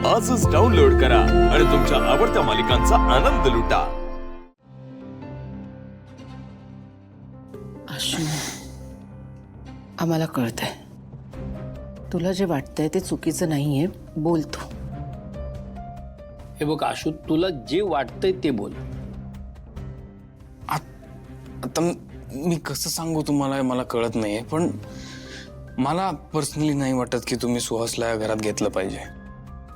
आजच डाउनलोड करा आणि तुमच्या आवडत्या मालिकांचा आनंद लुटा। आशू, आम्हाला कळतंय तुला जे वाटतंय ते चुकीचं नाहीये, बोल तू। हे बघ आशू, तुला जे वाटतंय ते बोल। आता मी कसं सांगू तुम्हाला, मला कळत नाहीये, पण मला पर्सनली नाही वाटत की तुम्ही सुहासला या घरात घेतलं पाहिजे।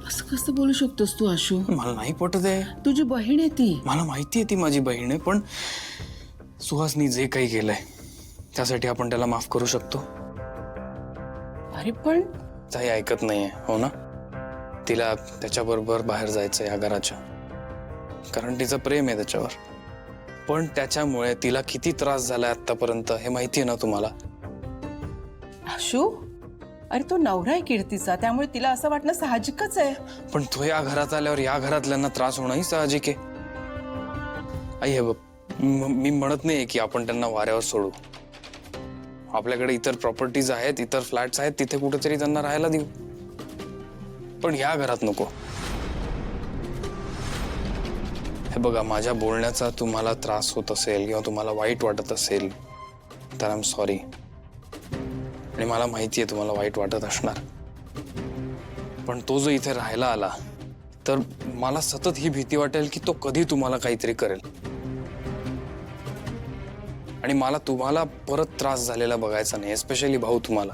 असं कसं बोलू शकतोस तू आशू? मला नाही पटत आहे। तुझी बहीण आहे ती। मला माहिती आहे ती माझी बहीण आहे, पण सुहासनी जे काही केलंय त्यासाठी आपण त्याला माफ करू शकतो? अरे पण काही ऐकत नाहीये, हो ना? तिला त्याच्याबरोबर बाहेर जायचं या घराच्या, कारण तिचं प्रेम आहे त्याच्यावर। पण त्याच्यामुळे तिला किती त्रास झालाय आतापर्यंत हे माहिती आहे ना तुम्हाला? आशू, अरे तो नवरा आहे कीर्तीचा, त्यामुळे तिला असं वाटणं साहजिकच आहे। पण तो या घरात आल्यावर या घरातल्यांना त्रास होणंही साहजिक आहे। आई हे बघ, मी म्हणत नाही की आपण त्यांना वाऱ्यावर सोडू। आपल्याकडे इतर प्रॉपर्टीज आहेत, इतर फ्लॅट्स आहेत, तिथे कुठेतरी त्यांना राहायला देऊ, पण या घरात नको। हे बघा, माझ्या बोलण्याचा तुम्हाला त्रास होत असेल किंवा तुम्हाला वाईट वाटत असेल तर आय एम सॉरी, आणि मला माहिती आहे तुम्हाला वाईट वाटत असणार, पण तो जो इथे राहायला आला तर मला सतत ही भीती वाटेल की तो कधी तुम्हाला काहीतरी करेल, आणि मला तुम्हाला परत त्रास झालेला बघायचा नाही, एस्पेशली भाऊ तुम्हाला।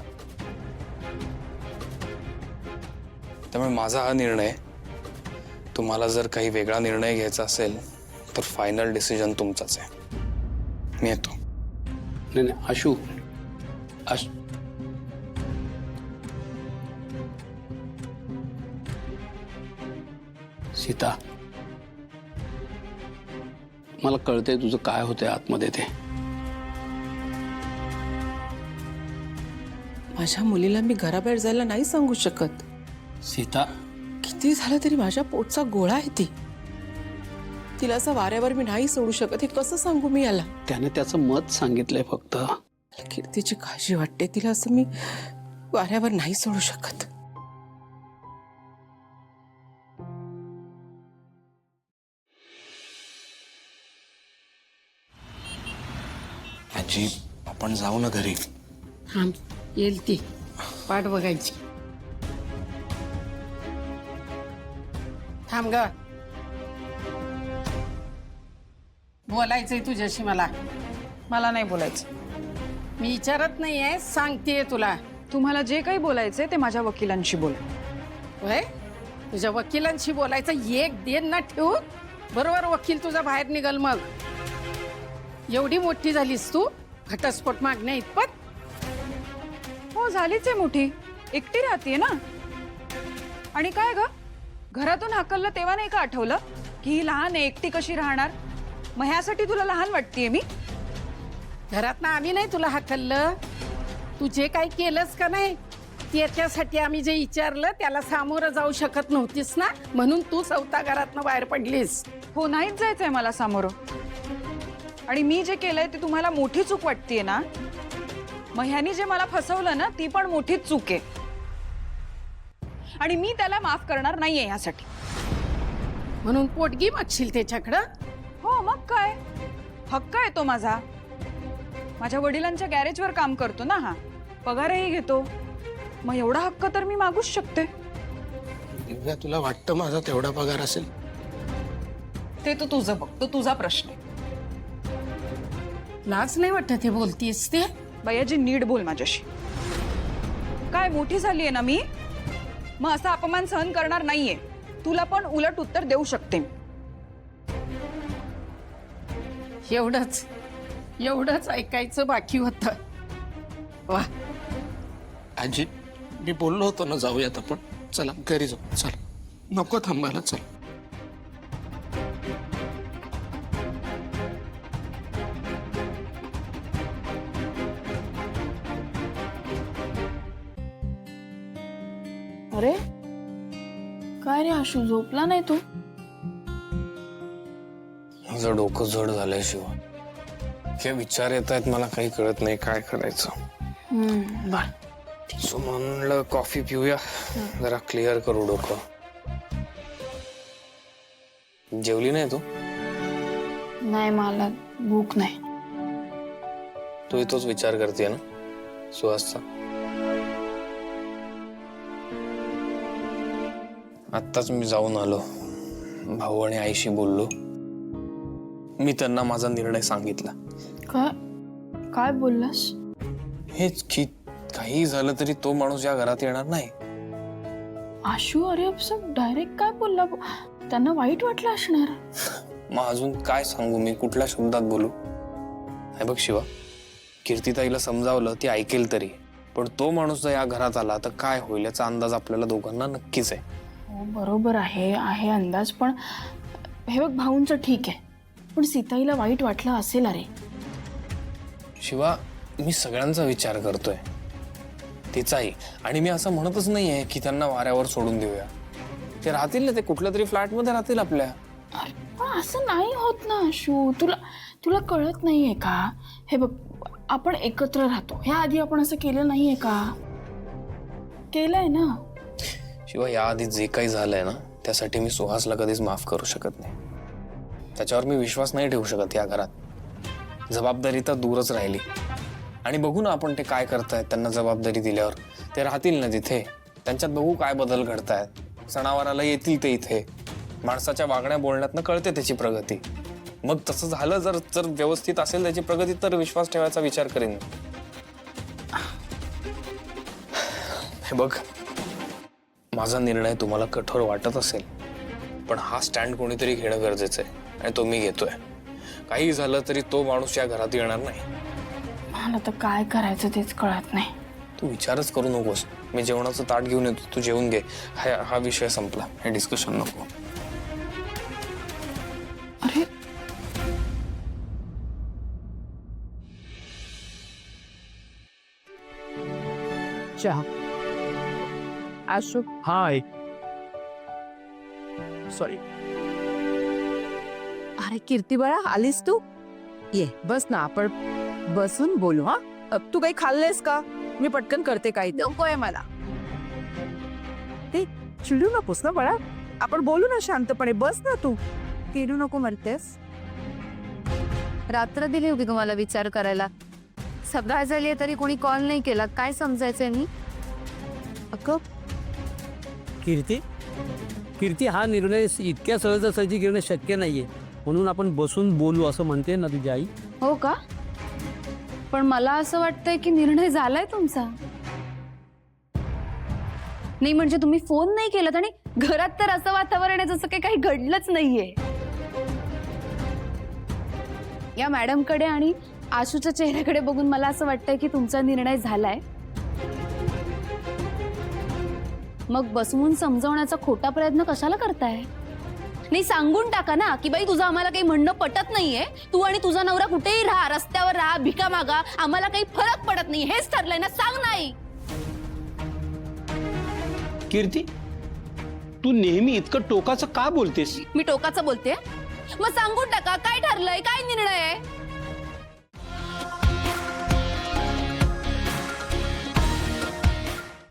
त्यामुळे माझा हा निर्णय, तुम्हाला जर काही वेगळा निर्णय घ्यायचा असेल तर फायनल डिसिजन तुमचाच आहे। मी येतो। नाही आशू, सीता, मला कळतंय तुझं काय होतंय आतमध्ये ते। माझ्या मुलीला मी घराबाहेर जायला नाही सांगू शकत। सीता, किती झालं तरी माझ्या पोटचा गोळा आहे ती। तिला असं वाऱ्यावर मी नाही सोडू शकत, हे कसं सांगू मी याला? त्याने त्याचं मत सांगितलंय फक्त। कीर्तीची काळजी वाटते, तिला असं मी वाऱ्यावर नाही सोडू शकत। आजी, आपण जाऊ ना घरी। थांब, येईल ती, वाट बघायची। थांब ग, बोलायचंय तुझ्याशी मला। मला नाही बोलायचं। मी विचारत नाहीये, सांगतेय तुला। तुम्हाला जे काही बोलायचंय ते माझ्या वकिलांशी बोला। होय, तुझ्या वकिलांशी बोलायचं एक दिन ना ठेवून बरोबर वकील तुझा बाहेर निघल। मग एवढी मोठी झालीस तू, घटस्फोट मागण्या इतपत? हो, झालीच आहे मोठी, एकटी राहतीये ना। आणि काय ग, घरातून हाकललं तेव्हा नाही का आठवलं की ही लहान आहे, एकटी कशी राहणार? मग ह्यासाठी तुला लहान वाटतेय मी? घरात ना आम्ही नाही तुला हाकललं, तू जे काही केलंस का नाही त्याच्यासाठी आम्ही जे विचारलं त्याला सामोरं जाऊ शकत नव्हतीस ना, म्हणून तू स्वतः घरातनं बाहेर पडलीस। हो, नाहीच जायचंय मला सामोरं। आणि मी जे केलंय ते तुम्हाला मोठी चूक वाटतेय ना? मग ह्यानी जे मला फसवलं ना, ती पण मोठी चूक आहे, आणि मी त्याला माफ करणार नाहीये ह्यासाठी। म्हणून पोटगी मागशील त्याच्याकडं? हो, मग काय, हक्क आहे तो माझा। माझ्या वडिलांच्या गॅरेजवर काम करतो ना हा, पगारही घेतो, मग एवढा हक्क तर मी मागूच शकते। तुला वाटतं माझा तेवढा पगार असेल? ते तू तुझं बघ, तो तुझा प्रश्न आहे। लाज नाही वाटत हे बोलतीस ते? बयाजी, नीट बोल माझ्याशी। काय मोठी झालीये ना मी, मग असा अपमान सहन करणार नाहीये। तुला पण उलट उत्तर देऊ शकते। एवढंच ऐकायचं बाकी होतं। वा आजी, मी बोललो होतो ना जाऊयात आपण, चला घरी जाऊ, चल, नको थांबायला, चल। अरे काय रे आशू, झोपला नाही तू? माझं डोकं जड झालंय शिवा, काय विचार येत आहेत मला, काही कळत नाही काय करायचं। बर, सो म्हणलं कॉफी पिऊया, जरा क्लिअर करू डोकं। जेवली नाही तू? नाही मला भूक नाही. तू तोच विचार करते ना सुहासचा? आत्ताच मी जाऊन आलो, भाऊ आणि आईशी बोललो. मी त्यांना माझा निर्णय सांगितला. काय काय बोललास? हेच की काही झालं तरी तो माणूस या घरात येणार नाही. आशू अरे असं डायरेक्ट काय बोलला? त्यांना वाईट वाटलं असणार. मग अजून काय सांगू मी, कुठल्या शब्दात बोलू? हे बघ शिवा, कीर्तिताईला समजावलं ती ऐकेल तरी, पण तो माणूस जर या घरात आला तर काय होईल याचा अंदाज आपल्याला दोघांना नक्कीच आहे. हो बरोबर आहे अंदाज. पण हे बघ भाऊंचं ठीक आहे, पण सीताईला वाईट वाटलं असेल. अरे शिवा, मी सगळ्यांचा विचार करतोय, तिचाही. आणि मी असं म्हणतच नाहीये की त्यांना वाऱ्यावर सोडून देऊया. ते राहतील ना, ते कुठल्या तरी फ्लॅटमध्ये राहतील आपल्या. अरे पण असं नाही होत ना आशू. तुला कळत नाहीये का? हे बघ आपण एकत्र राहतो, ह्या आधी आपण असं केलं नाहीये का? केलंय ना. शिवा, याआधी जे काही झालंय ना त्यासाठी मी सुहासला कधीच माफ करू शकत नाही. त्याच्यावर मी विश्वास नाही ठेवू शकत. या घरात जबाबदारी तर दूरच राहिली. आणि बघू ना आपण ते काय करतायत. त्यांना जबाबदारी दिल्यावर ते राहतील ना तिथे, त्यांच्यात बघू काय बदल घडतायत. सणावाराला येतील ते इथे. माणसाच्या वागण्या बोलण्यातनं कळते त्याची प्रगती. मग तसं झालं जर व्यवस्थित असेल त्याची प्रगती तर विश्वास ठेवायचा विचार करेन. हे बघ, माझा निर्णय तुम्हाला कठोर वाटत असेल, पण हा स्टँड कोणीतरी घेणं गरजेचं आहे आणि तो मी घेतोय. काही झालं तरी तो माणूस या घरात येणार नाही. मला तर काय करायचं तेच कळत नाही. तू विचारच करू नकोस. मी जेवणाचं ताट घेऊन येतो, तू जेवून घे. हा विषय संपला, हे डिस्कशन नको. अरे चहा. आशू हाय. सॉरी. अरे कीर्ती बाळा, आलीस तू? ये बस ना, आपण बसून बोलू. हा, तू काही खाल्लेस का? मी पटकन करते काही. नकोय मला. ते चिडू नकोस ना बाळा, आपण बोलू ना शांतपणे. बस ना तू. चिडू नको म्हणतेस. रात्र दिली होती तुम्हाला विचार करायला. सकाळ झाली तरी कोणी कॉल नाही केला. काय समजायचंय मी? अगं कीर्ती, हा निर्णय इतक्या सहजासहजी घेणं शक्य नाहीये, म्हणून आपण बसून बोलू असं म्हणते ना तुझी आई. हो का? पण मला असं वाटतंय की निर्णय झालाय तुमचा. नाही म्हणजे तुम्ही फोन नाही केलात आणि घरात तर असं वातावरण आहे जसं काही घडलंच नाहीये. या मॅडमकडे आणि आशूच्या चेहऱ्याकडे बघून मला असं वाटतंय की तुमचा निर्णय झालाय. मग बसवून समजवण्याचा खोटा प्रयत्न कशाला करताय? नाही सांगून टाका ना की बाई तुझं आम्हाला काही म्हणणं पटत नाहीये. तू आणि तुझा नवरा कुठेही राहा, रस्त्यावर राहा, भिका मागा, आम्हाला काही फरक पडत नाही. हेच ठरलंय ना, सांग. नाही कीर्ती, तू नेहमी इतकं टोकाचं का बोलतेस? मी टोकाचं बोलते? मग सांगून टाका काय ठरलंय, काय निर्णय आहे.